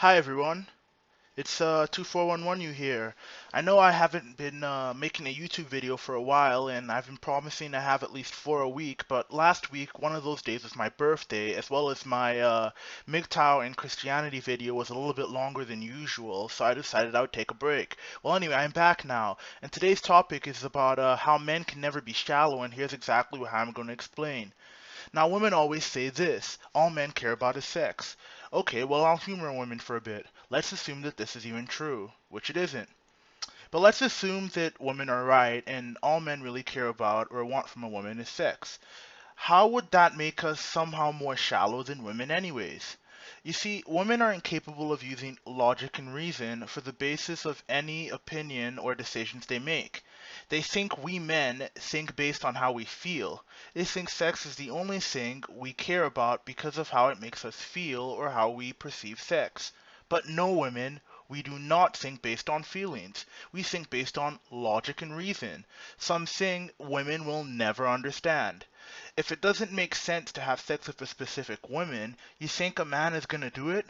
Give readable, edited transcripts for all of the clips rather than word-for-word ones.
Hi everyone, it's 2411 you here. I know I haven't been making a YouTube video for a while and I've been promising to have at least 4 a week, but last week, one of those days was my birthday, as well as my MGTOW and Christianity video was a little bit longer than usual, so I decided I would take a break. Well anyway, I'm back now, and today's topic is about how men can never be shallow, and here's exactly how I'm going to explain. Now, women always say this: all men care about is sex. Okay, well, I'll humor women for a bit. Let's assume that this is even true, which it isn't. But let's assume that women are right and all men really care about or want from a woman is sex. How would that make us somehow more shallow than women, anyways? You see, women are incapable of using logic and reason for the basis of any opinion or decisions they make. They think we men think based on how we feel. They think sex is the only thing we care about because of how it makes us feel or how we perceive sex. But no, women, we do not think based on feelings. We think based on logic and reason. Something women will never understand. If it doesn't make sense to have sex with a specific woman, you think a man is gonna do it?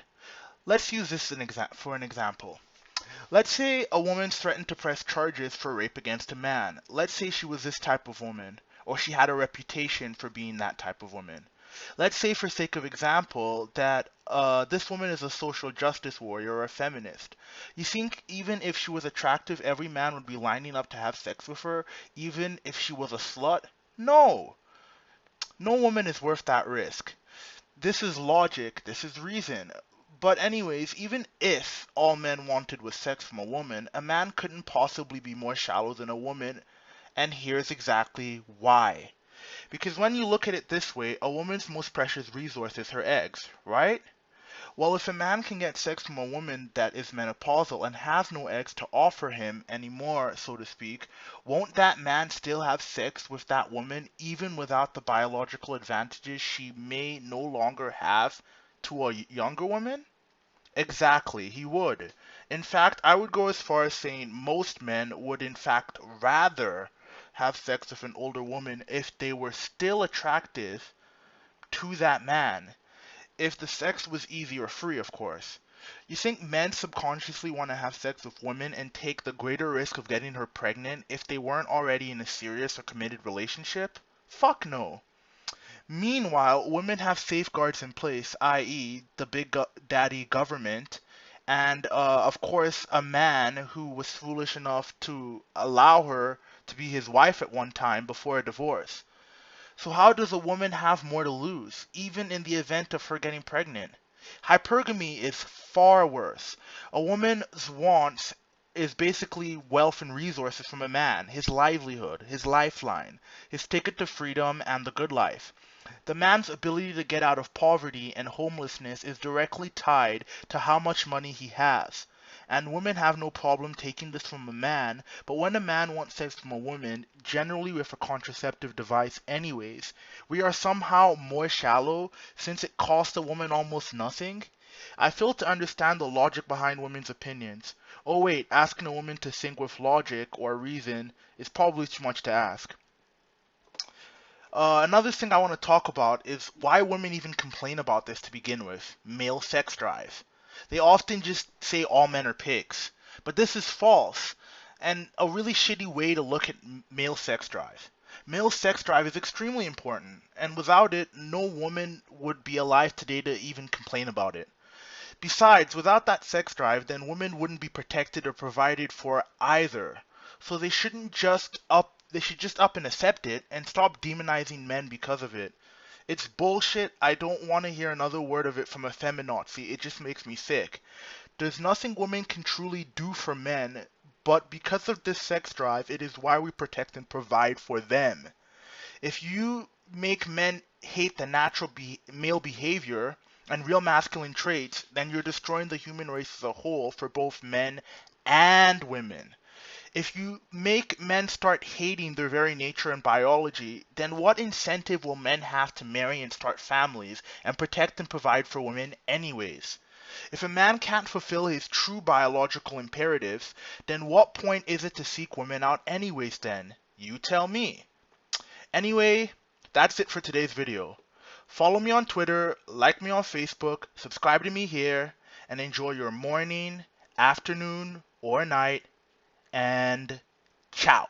Let's use this for an example. Let's say a woman threatened to press charges for rape against a man. Let's say she was this type of woman, or she had a reputation for being that type of woman. Let's say, for sake of example, that this woman is a social justice warrior or a feminist. You think even if she was attractive, every man would be lining up to have sex with her, even if she was a slut? No! No woman is worth that risk. This is logic, this is reason. But anyways, even if all men wanted was sex from a woman, a man couldn't possibly be more shallow than a woman, and here's exactly why. Because when you look at it this way, a woman's most precious resource is her eggs, right? Well, if a man can get sex from a woman that is menopausal and has no eggs to offer him anymore, so to speak, won't that man still have sex with that woman even without the biological advantages she may no longer have to a younger woman? Exactly, he would. In fact, I would go as far as saying most men would in fact rather have sex with an older woman if they were still attractive to that man. If the sex was easy or free, of course. You think men subconsciously want to have sex with women and take the greater risk of getting her pregnant if they weren't already in a serious or committed relationship? Fuck no. Meanwhile, women have safeguards in place, i.e., the daddy government, and of course, a man who was foolish enough to allow her to be his wife at one time before a divorce. So how does a woman have more to lose, even in the event of her getting pregnant? Hypergamy is far worse. A woman's wants is basically wealth and resources from a man, his livelihood, his lifeline, his ticket to freedom and the good life. The man's ability to get out of poverty and homelessness is directly tied to how much money he has. And women have no problem taking this from a man, but when a man wants sex from a woman, generally with a contraceptive device anyways, we are somehow more shallow since it costs a woman almost nothing. I fail to understand the logic behind women's opinions. Oh wait, asking a woman to think with logic or reason is probably too much to ask. Another thing I want to talk about is why women even complain about this to begin with: male sex drive. They often just say all men are pigs, but this is false and a really shitty way to look at male sex drive. Male sex drive is extremely important, and without it, no woman would be alive today to even complain about it. Besides, without that sex drive, then women wouldn't be protected or provided for either. So they should just up and accept it and stop demonizing men because of it. It's bullshit. I don't want to hear another word of it from a feminazi. It just makes me sick. There's nothing women can truly do for men, but because of this sex drive, it is why we protect and provide for them. If you make men hate the natural male behavior and real masculine traits, then you're destroying the human race as a whole for both men and women. If you make men start hating their very nature and biology, then what incentive will men have to marry and start families and protect and provide for women anyways? If a man can't fulfill his true biological imperatives, then what point is it to seek women out anyways then? You tell me. Anyway, that's it for today's video. Follow me on Twitter, like me on Facebook, subscribe to me here, and enjoy your morning, afternoon, or night, and ciao.